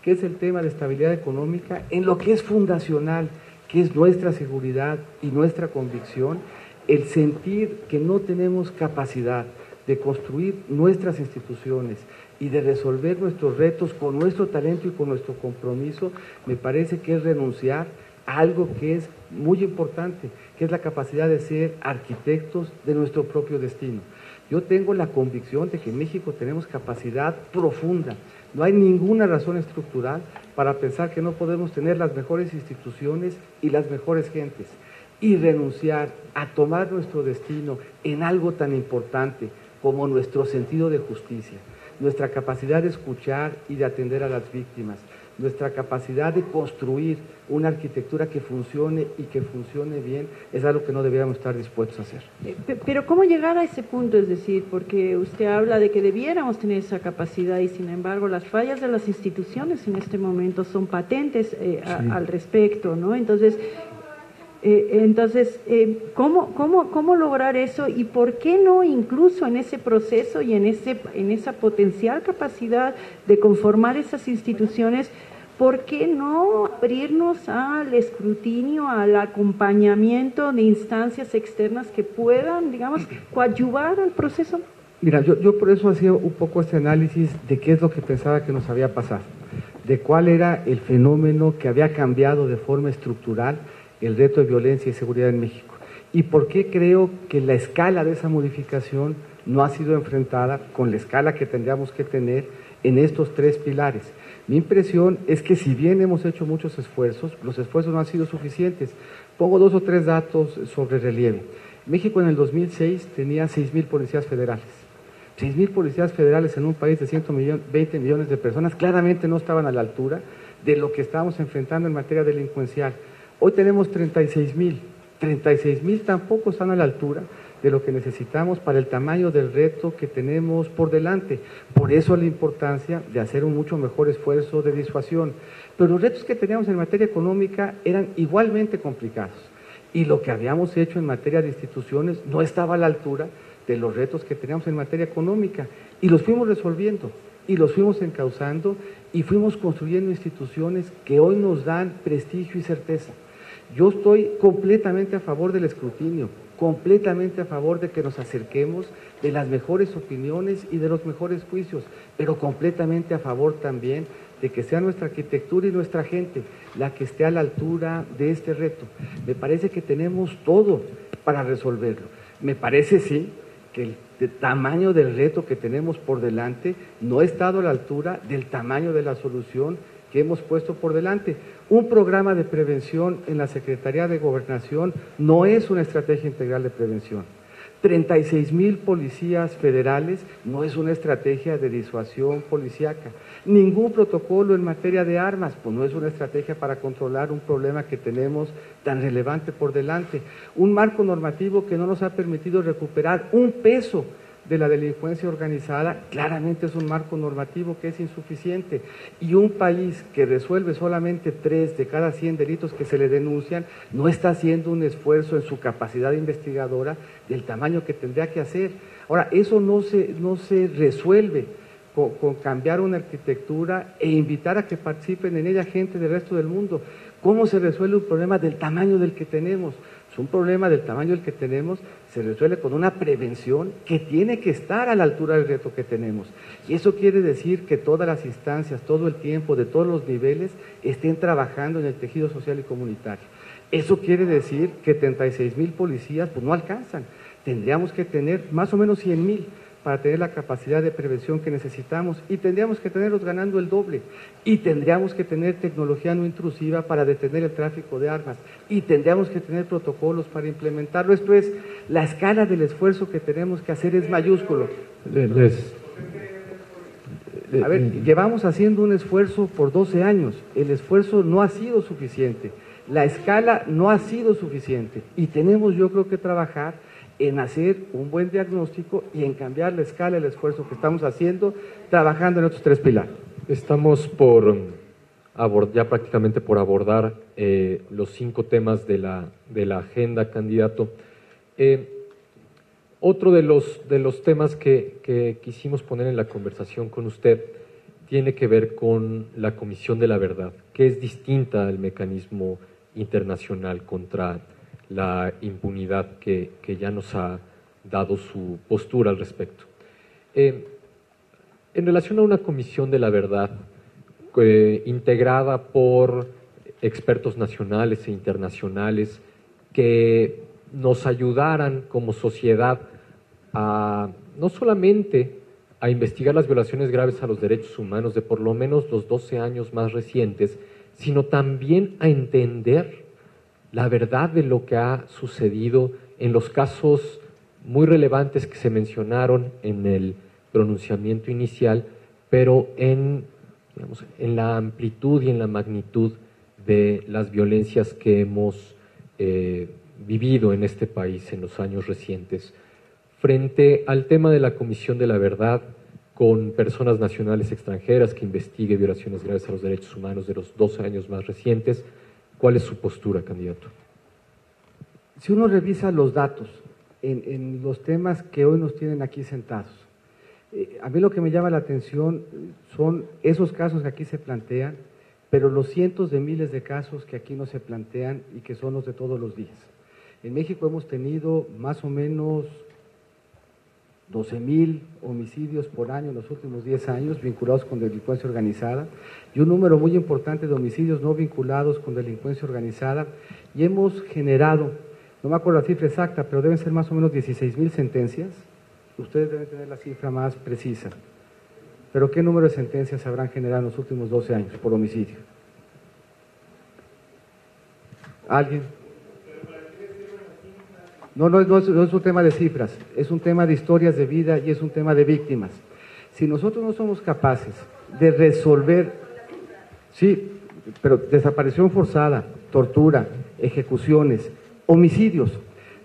Speaker 3: que es el tema de estabilidad económica, en lo que es fundacional, que es nuestra seguridad y nuestra convicción, el sentir que no tenemos capacidad de construir nuestras instituciones y de resolver nuestros retos con nuestro talento y con nuestro compromiso, me parece que es renunciar a algo que es muy importante, que es la capacidad de ser arquitectos de nuestro propio destino. Yo tengo la convicción de que en México tenemos capacidad profunda No hay ninguna razón estructural para pensar que no podemos tener las mejores instituciones y las mejores gentes y renunciar a tomar nuestro destino en algo tan importante como nuestro sentido de justicia, nuestra capacidad de escuchar y de atender a las víctimas, nuestra capacidad de construir una arquitectura que funcione y que funcione bien, es algo que no deberíamos estar dispuestos a hacer.
Speaker 4: Pero ¿cómo llegar a ese punto? Es decir, porque usted habla de que debiéramos tener esa capacidad y sin embargo las fallas de las instituciones en este momento son patentes al respecto, ¿no? Entonces, ¿cómo lograr eso y por qué no incluso en ese proceso y en esa potencial capacidad de conformar esas instituciones, por qué no abrirnos al escrutinio, al acompañamiento de instancias externas que puedan, digamos, coadyuvar al proceso?
Speaker 3: Mira, yo por eso hacía un poco este análisis de qué es lo que pensaba que nos había pasado, de cuál era el fenómeno que había cambiado de forma estructural el reto de violencia y seguridad en México. ¿Y por qué creo que la escala de esa modificación no ha sido enfrentada con la escala que tendríamos que tener en estos tres pilares? Mi impresión es que si bien hemos hecho muchos esfuerzos, los esfuerzos no han sido suficientes. Pongo 2 o 3 datos sobre relieve. México en el 2006 tenía 6,000 policías federales. 6,000 policías federales en un país de 120 millones de personas claramente no estaban a la altura de lo que estábamos enfrentando en materia delincuencial. Hoy tenemos 36,000. 36,000 tampoco están a la altura de lo que necesitamos para el tamaño del reto que tenemos por delante. Por eso la importancia de hacer un mucho mejor esfuerzo de disuasión. Pero los retos que teníamos en materia económica eran igualmente complicados. Y lo que habíamos hecho en materia de instituciones no estaba a la altura de los retos que teníamos en materia económica. Y los fuimos resolviendo, y los fuimos encauzando, y fuimos construyendo instituciones que hoy nos dan prestigio y certeza. Yo estoy completamente a favor del escrutinio, completamente a favor de que nos acerquemos de las mejores opiniones y de los mejores juicios, pero completamente a favor también de que sea nuestra arquitectura y nuestra gente la que esté a la altura de este reto. Me parece que tenemos todo para resolverlo. Me parece, sí, que el tamaño del reto que tenemos por delante no ha estado a la altura del tamaño de la solución que hemos puesto por delante. Un programa de prevención en la Secretaría de Gobernación no es una estrategia integral de prevención. 36,000 policías federales no es una estrategia de disuasión policíaca. Ningún protocolo en materia de armas, pues no es una estrategia para controlar un problema que tenemos tan relevante por delante. Un marco normativo que no nos ha permitido recuperar un peso de la delincuencia organizada, claramente es un marco normativo que es insuficiente. Y un país que resuelve solamente 3 de cada 100 delitos que se le denuncian, no está haciendo un esfuerzo en su capacidad investigadora del tamaño que tendría que hacer. Ahora, eso no se resuelve con cambiar una arquitectura e invitar a que participen en ella gente del resto del mundo. ¿Cómo se resuelve un problema del tamaño del que tenemos? Un problema del tamaño del que tenemos se resuelve con una prevención que tiene que estar a la altura del reto que tenemos. Y eso quiere decir que todas las instancias, todo el tiempo, de todos los niveles, estén trabajando en el tejido social y comunitario. Eso quiere decir que 36,000 policías pues no alcanzan. Tendríamos que tener más o menos 100,000 para tener la capacidad de prevención que necesitamos, y tendríamos que tenerlos ganando el doble, y tendríamos que tener tecnología no intrusiva para detener el tráfico de armas, y tendríamos que tener protocolos para implementarlo. Esto es, la escala del esfuerzo que tenemos que hacer es mayúsculo. A ver, llevamos haciendo un esfuerzo por 12 años, el esfuerzo no ha sido suficiente, la escala no ha sido suficiente, y tenemos, yo creo, que trabajar en hacer un buen diagnóstico y en cambiar la escala del esfuerzo que estamos haciendo, trabajando en estos 3 pilares.
Speaker 2: Estamos ya prácticamente por abordar los 5 temas de la agenda, candidato. Otro de los temas que quisimos poner en la conversación con usted tiene que ver con la Comisión de la Verdad, que es distinta al mecanismo internacional contra la impunidad que ya nos ha dado su postura al respecto. En relación a una Comisión de la Verdad integrada por expertos nacionales e internacionales que nos ayudaran como sociedad a no solamente a investigar las violaciones graves a los derechos humanos de por lo menos los 12 años más recientes, sino también a entender la verdad de lo que ha sucedido en los casos muy relevantes que se mencionaron en el pronunciamiento inicial, pero en la amplitud y en la magnitud de las violencias que hemos vivido en este país en los años recientes. Frente al tema de la Comisión de la Verdad, con personas nacionales extranjeras que investigue violaciones graves a los derechos humanos de los 12 años más recientes, ¿cuál es su postura, candidato?
Speaker 3: Si uno revisa los datos en los temas que hoy nos tienen aquí sentados, a mí lo que me llama la atención son esos casos que aquí se plantean, pero los cientos de miles de casos que aquí no se plantean y que son los de todos los días. En México hemos tenido más o menos 12,000 homicidios por año en los últimos 10 años vinculados con delincuencia organizada y un número muy importante de homicidios no vinculados con delincuencia organizada, y hemos generado, no me acuerdo la cifra exacta, pero deben ser más o menos 16,000 sentencias. Ustedes deben tener la cifra más precisa. Pero ¿qué número de sentencias se habrán generado en los últimos 12 años por homicidio? ¿Alguien? No es un tema de cifras, es un tema de historias de vida y es un tema de víctimas. Si nosotros no somos capaces de resolver, sí, pero desaparición forzada, tortura, ejecuciones, homicidios,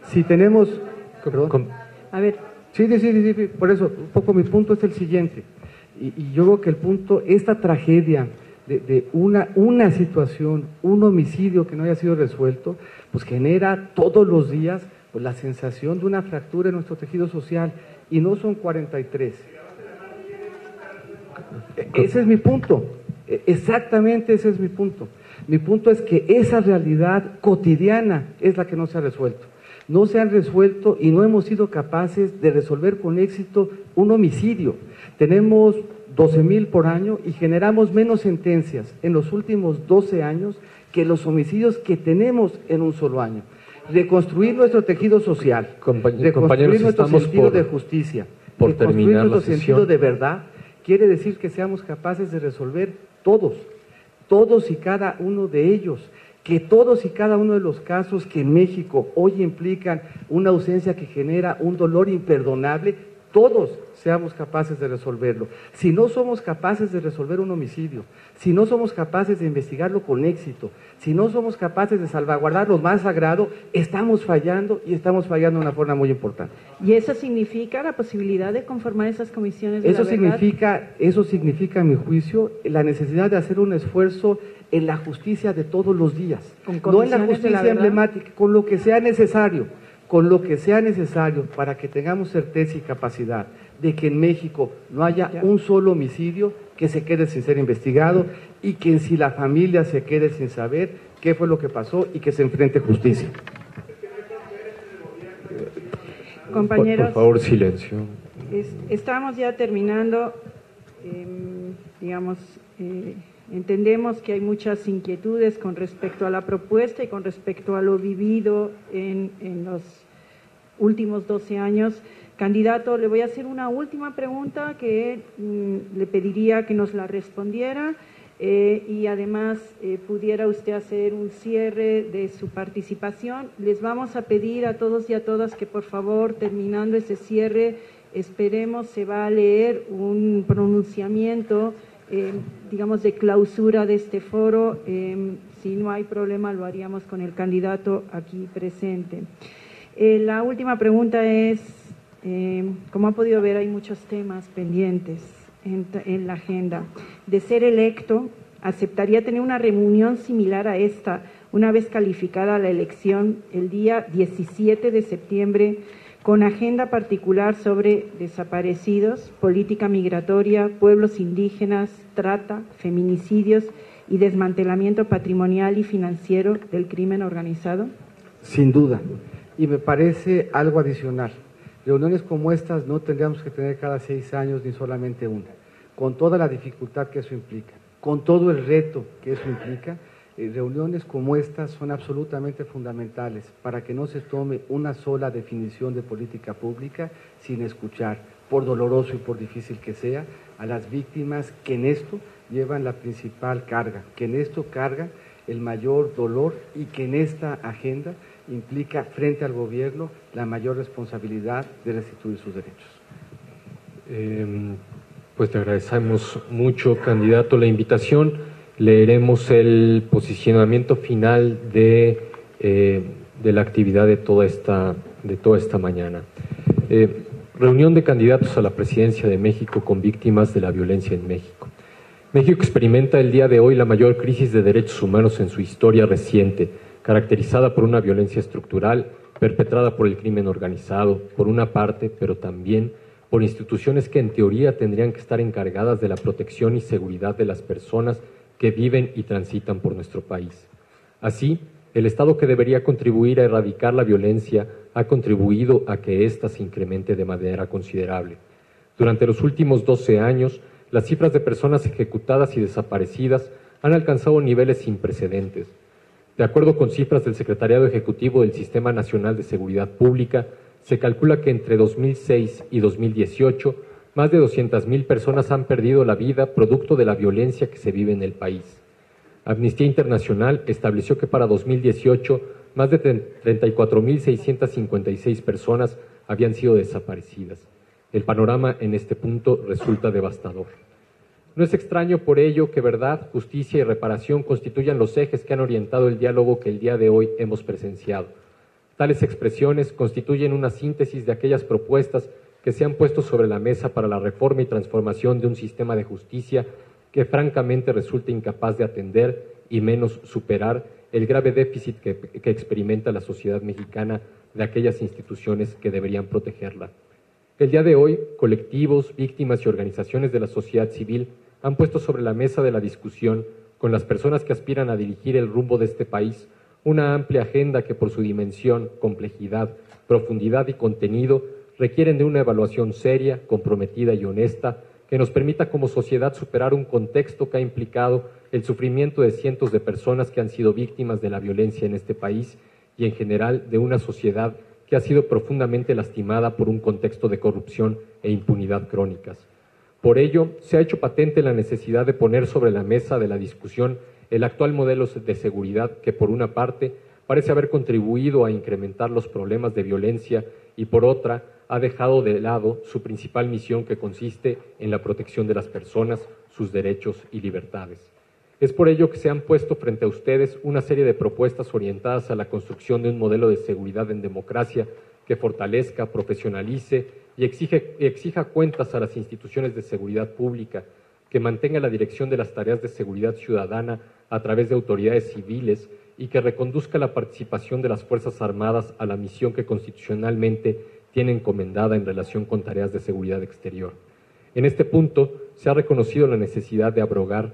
Speaker 3: si tenemos… Perdón.
Speaker 4: A ver.
Speaker 3: Sí, por eso, un poco mi punto es el siguiente, y yo creo que el punto, esta tragedia de una situación, un homicidio que no haya sido resuelto, pues genera todos los días pues la sensación de una fractura en nuestro tejido social, y no son 43. Ese es mi punto, exactamente ese es mi punto. Mi punto es que esa realidad cotidiana es la que no se ha resuelto. No se han resuelto y no hemos sido capaces de resolver con éxito un homicidio. Tenemos 12,000 por año y generamos menos sentencias en los últimos 12 años que los homicidios que tenemos en un solo año. Reconstruir nuestro tejido social, reconstruir nuestro sentido de justicia, reconstruir nuestro sentido de verdad, quiere decir que seamos capaces de resolver todos y cada uno de ellos, que todos y cada uno de los casos que en México hoy implican una ausencia que genera un dolor imperdonable, todos seamos capaces de resolverlo. Si no somos capaces de resolver un homicidio, si no somos capaces de investigarlo con éxito, si no somos capaces de salvaguardar lo más sagrado, estamos fallando, y estamos fallando de una forma muy importante.
Speaker 4: ¿Y eso significa la posibilidad de conformar esas comisiones de la verdad?
Speaker 3: Eso significa, a mi juicio, la necesidad de hacer un esfuerzo en la justicia de todos los días, no en la justicia emblemática, con lo que sea necesario para que tengamos certeza y capacidad de que en México no haya un solo homicidio que se quede sin ser investigado, y que si la familia se quede sin saber qué fue lo que pasó, y que se enfrente justicia.
Speaker 4: Compañeros,
Speaker 2: por favor, silencio.
Speaker 4: Estamos ya terminando, entendemos que hay muchas inquietudes con respecto a la propuesta y con respecto a lo vivido en los últimos 12 años. Candidato, le voy a hacer una última pregunta que le pediría que nos la respondiera, y además pudiera usted hacer un cierre de su participación. Les vamos a pedir a todos y a todas que por favor, terminando ese cierre, esperemos se va a leer un pronunciamiento de clausura de este foro. Si no hay problema, lo haríamos con el candidato aquí presente. La última pregunta es, como ha podido ver, hay muchos temas pendientes en la agenda. De ser electo, ¿aceptaría tener una reunión similar a esta, una vez calificada la elección, el día 17 de septiembre, con agenda particular sobre desaparecidos, política migratoria, pueblos indígenas, trata, feminicidios y desmantelamiento patrimonial y financiero del crimen organizado?
Speaker 3: Sin duda, y me parece algo adicional. Reuniones como estas no tendríamos que tener cada 6 años ni solamente una, con toda la dificultad que eso implica, con todo el reto que eso implica. Reuniones como estas son absolutamente fundamentales para que no se tome una sola definición de política pública sin escuchar, por doloroso y por difícil que sea, a las víctimas que en esto llevan la principal carga, que en esto carga el mayor dolor y que en esta agenda implica frente al gobierno la mayor responsabilidad de restituir sus derechos.
Speaker 2: Pues te agradecemos mucho, candidato, la invitación. Leeremos el posicionamiento final de la actividad de toda esta mañana. Reunión de candidatos a la presidencia de México con víctimas de la violencia en México. México experimenta el día de hoy la mayor crisis de derechos humanos en su historia reciente, caracterizada por una violencia estructural perpetrada por el crimen organizado, por una parte, pero también por instituciones que en teoría tendrían que estar encargadas de la protección y seguridad de las personas que viven y transitan por nuestro país. Así, el Estado, que debería contribuir a erradicar la violencia, ha contribuido a que ésta se incremente de manera considerable. Durante los últimos 12 años, las cifras de personas ejecutadas y desaparecidas han alcanzado niveles sin precedentes. De acuerdo con cifras del Secretariado Ejecutivo del Sistema Nacional de Seguridad Pública, se calcula que entre 2006 y 2018, más de 200,000 personas han perdido la vida producto de la violencia que se vive en el país. Amnistía Internacional estableció que para 2018, más de 34,656 personas habían sido desaparecidas. El panorama en este punto resulta devastador. No es extraño por ello que verdad, justicia y reparación constituyan los ejes que han orientado el diálogo que el día de hoy hemos presenciado. Tales expresiones constituyen una síntesis de aquellas propuestas que se han puesto sobre la mesa para la reforma y transformación de un sistema de justicia que francamente resulta incapaz de atender y menos superar el grave déficit que experimenta la sociedad mexicana de aquellas instituciones que deberían protegerla. El día de hoy, colectivos, víctimas y organizaciones de la sociedad civil han puesto sobre la mesa de la discusión, con las personas que aspiran a dirigir el rumbo de este país, una amplia agenda que por su dimensión, complejidad, profundidad y contenido requieren de una evaluación seria, comprometida y honesta que nos permita como sociedad superar un contexto que ha implicado el sufrimiento de cientos de personas que han sido víctimas de la violencia en este país y en general de una sociedad que ha sido profundamente lastimada por un contexto de corrupción e impunidad crónicas. Por ello, se ha hecho patente la necesidad de poner sobre la mesa de la discusión el actual modelo de seguridad que, por una parte, parece haber contribuido a incrementar los problemas de violencia y, por otra, ha dejado de lado su principal misión, que consiste en la protección de las personas, sus derechos y libertades. Es por ello que se han puesto frente a ustedes una serie de propuestas orientadas a la construcción de un modelo de seguridad en democracia que fortalezca, profesionalice y exija cuentas a las instituciones de seguridad pública, que mantenga la dirección de las tareas de seguridad ciudadana a través de autoridades civiles y que reconduzca la participación de las Fuerzas Armadas a la misión que constitucionalmente tiene encomendada en relación con tareas de seguridad exterior. En este punto, se ha reconocido la necesidad de abrogar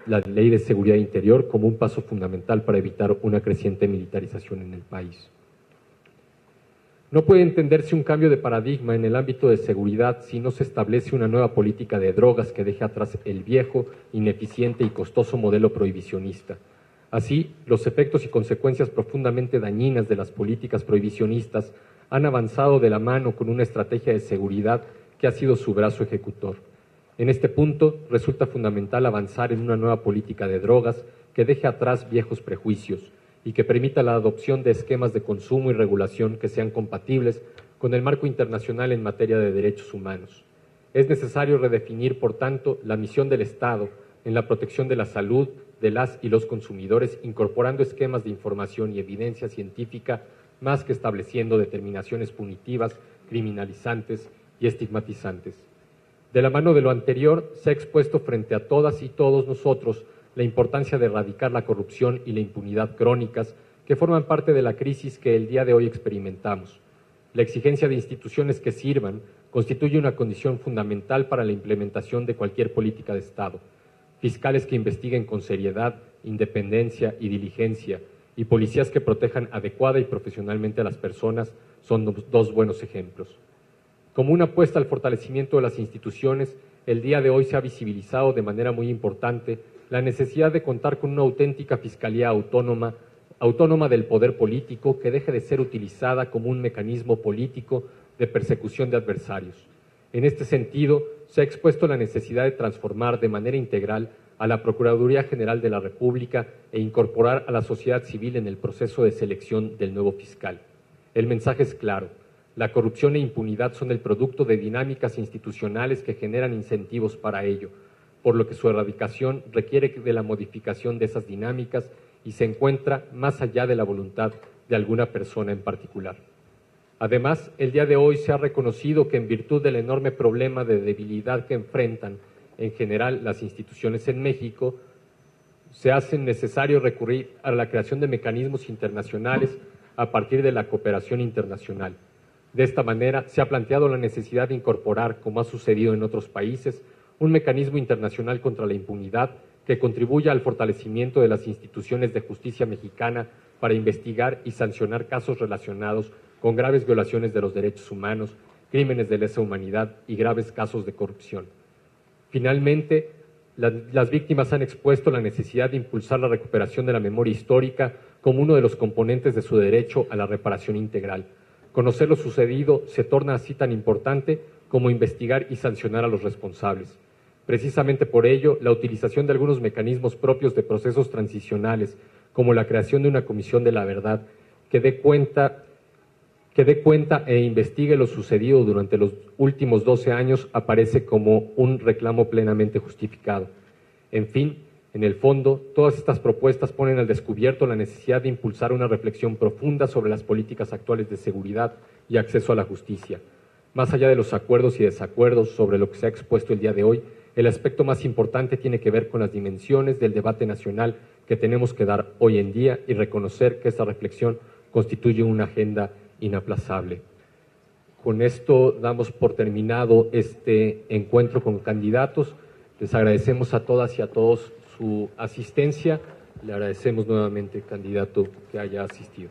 Speaker 2: la Ley de Seguridad Interior como un paso fundamental para evitar una creciente militarización en el país. No puede entenderse un cambio de paradigma en el ámbito de seguridad si no se establece una nueva política de drogas que deje atrás el viejo, ineficiente y costoso modelo prohibicionista. Así, los efectos y consecuencias profundamente dañinas de las políticas prohibicionistas han avanzado de la mano con una estrategia de seguridad que ha sido su brazo ejecutor. En este punto, resulta fundamental avanzar en una nueva política de drogas que deje atrás viejos prejuicios y que permita la adopción de esquemas de consumo y regulación que sean compatibles con el marco internacional en materia de derechos humanos. Es necesario redefinir, por tanto, la misión del Estado en la protección de la salud de las y los consumidores, incorporando esquemas de información y evidencia científica, más que estableciendo determinaciones punitivas, criminalizantes y estigmatizantes. De la mano de lo anterior, se ha expuesto frente a todas y todos nosotros la importancia de erradicar la corrupción y la impunidad crónicas que forman parte de la crisis que el día de hoy experimentamos. La exigencia de instituciones que sirvan constituye una condición fundamental para la implementación de cualquier política de Estado. Fiscales que investiguen con seriedad, independencia y diligencia, y policías que protejan adecuada y profesionalmente a las personas son dos buenos ejemplos. Como una apuesta al fortalecimiento de las instituciones, el día de hoy se ha visibilizado de manera muy importante la necesidad de contar con una auténtica fiscalía autónoma del poder político que deje de ser utilizada como un mecanismo político de persecución de adversarios. En este sentido, se ha expuesto la necesidad de transformar de manera integral a la Procuraduría General de la República e incorporar a la sociedad civil en el proceso de selección del nuevo fiscal. El mensaje es claro: la corrupción e impunidad son el producto de dinámicas institucionales que generan incentivos para ello, por lo que su erradicación requiere de la modificación de esas dinámicas y se encuentra más allá de la voluntad de alguna persona en particular. Además, el día de hoy se ha reconocido que en virtud del enorme problema de debilidad que enfrentan en general las instituciones en México, se hace necesario recurrir a la creación de mecanismos internacionales a partir de la cooperación internacional. De esta manera, se ha planteado la necesidad de incorporar, como ha sucedido en otros países, un mecanismo internacional contra la impunidad que contribuya al fortalecimiento de las instituciones de justicia mexicana para investigar y sancionar casos relacionados con graves violaciones de los derechos humanos, crímenes de lesa humanidad y graves casos de corrupción. Finalmente, las víctimas han expuesto la necesidad de impulsar la recuperación de la memoria histórica como uno de los componentes de su derecho a la reparación integral. Conocer lo sucedido se torna así tan importante como investigar y sancionar a los responsables. Precisamente por ello, la utilización de algunos mecanismos propios de procesos transicionales, como la creación de una comisión de la verdad, que dé cuenta e investigue lo sucedido durante los últimos 12 años, aparece como un reclamo plenamente justificado. En fin, en el fondo, todas estas propuestas ponen al descubierto la necesidad de impulsar una reflexión profunda sobre las políticas actuales de seguridad y acceso a la justicia. Más allá de los acuerdos y desacuerdos sobre lo que se ha expuesto el día de hoy, el aspecto más importante tiene que ver con las dimensiones del debate nacional que tenemos que dar hoy en día y reconocer que esta reflexión constituye una agenda inaplazable. Con esto damos por terminado este encuentro con candidatos. Les agradecemos a todas y a todos su asistencia. Le agradecemos nuevamente, candidato, que haya asistido.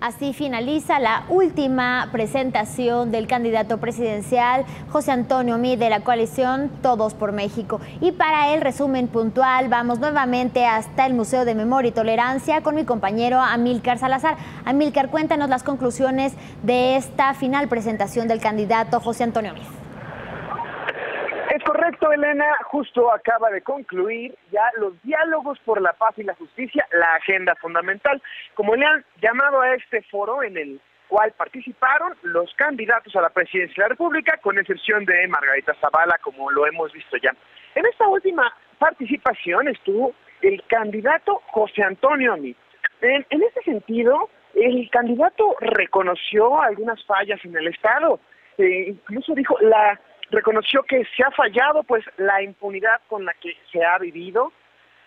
Speaker 1: Así finaliza la última presentación del candidato presidencial José Antonio Meade de la coalición Todos por México. Y para el resumen puntual vamos nuevamente hasta el Museo de Memoria y Tolerancia con mi compañero Amílcar Salazar. Amílcar, cuéntanos las conclusiones de esta final presentación del candidato José Antonio Meade.
Speaker 5: Es correcto, Elena, justo acaba de concluir ya los diálogos por la paz y la justicia, la agenda fundamental, como le han llamado a este foro en el cual participaron los candidatos a la presidencia de la República, con excepción de Margarita Zavala, como lo hemos visto ya. En esta última participación estuvo el candidato José Antonio Meade. En este sentido, el candidato reconoció algunas fallas en el Estado, incluso reconoció que se ha fallado pues la impunidad con la que se ha vivido,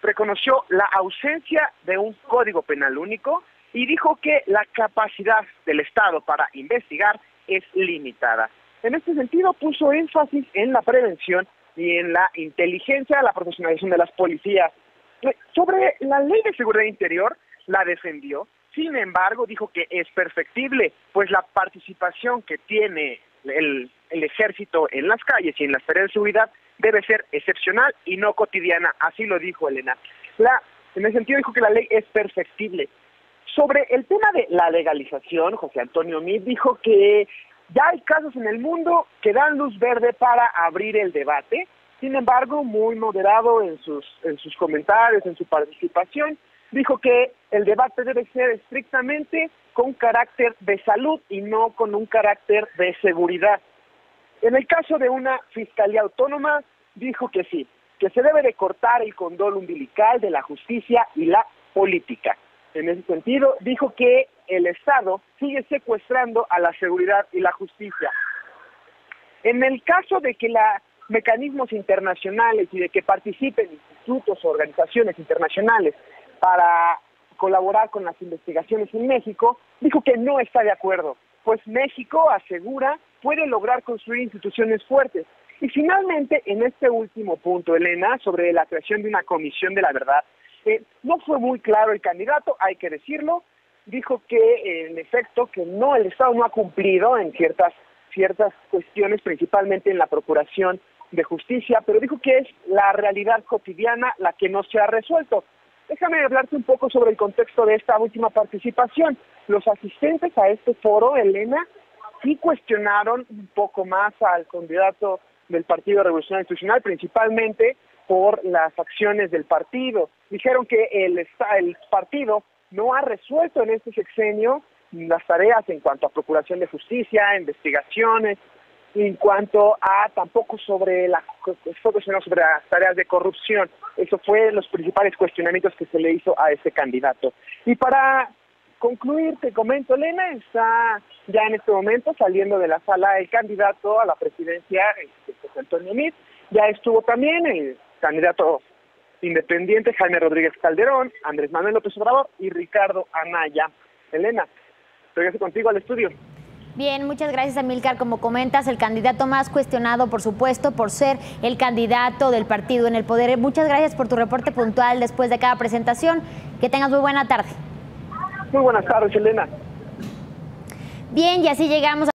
Speaker 5: reconoció la ausencia de un código penal único y dijo que la capacidad del Estado para investigar es limitada. En este sentido puso énfasis en la prevención y en la inteligencia, la profesionalización de las policías. Sobre la Ley de Seguridad Interior, la defendió, sin embargo dijo que es perfectible, pues la participación que tiene el ejército en las calles y en las tareas de seguridad debe ser excepcional y no cotidiana, así lo dijo Elena. En ese sentido dijo que la ley es perfectible. Sobre el tema de la legalización, José Antonio Meade dijo que ya hay casos en el mundo que dan luz verde para abrir el debate, sin embargo, muy moderado en sus comentarios, en su participación, dijo que el debate debe ser estrictamente con carácter de salud y no con un carácter de seguridad. En el caso de una fiscalía autónoma, dijo que sí, que se debe de cortar el cordón umbilical de la justicia y la política. En ese sentido, dijo que el Estado sigue secuestrando a la seguridad y la justicia. En el caso de que mecanismos internacionales y de que participen institutos o organizaciones internacionales para colaborar con las investigaciones en México, dijo que no está de acuerdo, pues México, asegura, puede lograr construir instituciones fuertes. Y finalmente, en este último punto, Elena, sobre la creación de una comisión de la verdad, no fue muy claro el candidato, hay que decirlo, dijo que en efecto que el Estado no ha cumplido en ciertas cuestiones, principalmente en la procuración de Justicia, pero dijo que es la realidad cotidiana la que no se ha resuelto. Déjame hablarte un poco sobre el contexto de esta última participación. Los asistentes a este foro, Elena, sí cuestionaron un poco más al candidato del Partido Revolucionario Institucional, principalmente por las acciones del partido. Dijeron que el partido no ha resuelto en este sexenio las tareas en cuanto a procuración de justicia, investigaciones, en cuanto a tampoco sobre las tareas de corrupción. Eso fue los principales cuestionamientos que se le hizo a este candidato. Y para concluir, te comento, Elena, está ya en este momento saliendo de la sala el candidato a la presidencia, José Antonio Meade. Ya estuvo también el candidato independiente Jaime Rodríguez Calderón, Andrés Manuel López Obrador y Ricardo Anaya. Elena, regreso contigo al estudio.
Speaker 1: Bien, muchas gracias, Amílcar. Como comentas, el candidato más cuestionado, por supuesto, por ser el candidato del partido en el poder. Muchas gracias por tu reporte puntual después de cada presentación. Que tengas muy buena tarde.
Speaker 5: Muy buenas tardes, Elena.
Speaker 1: Bien, y así llegamos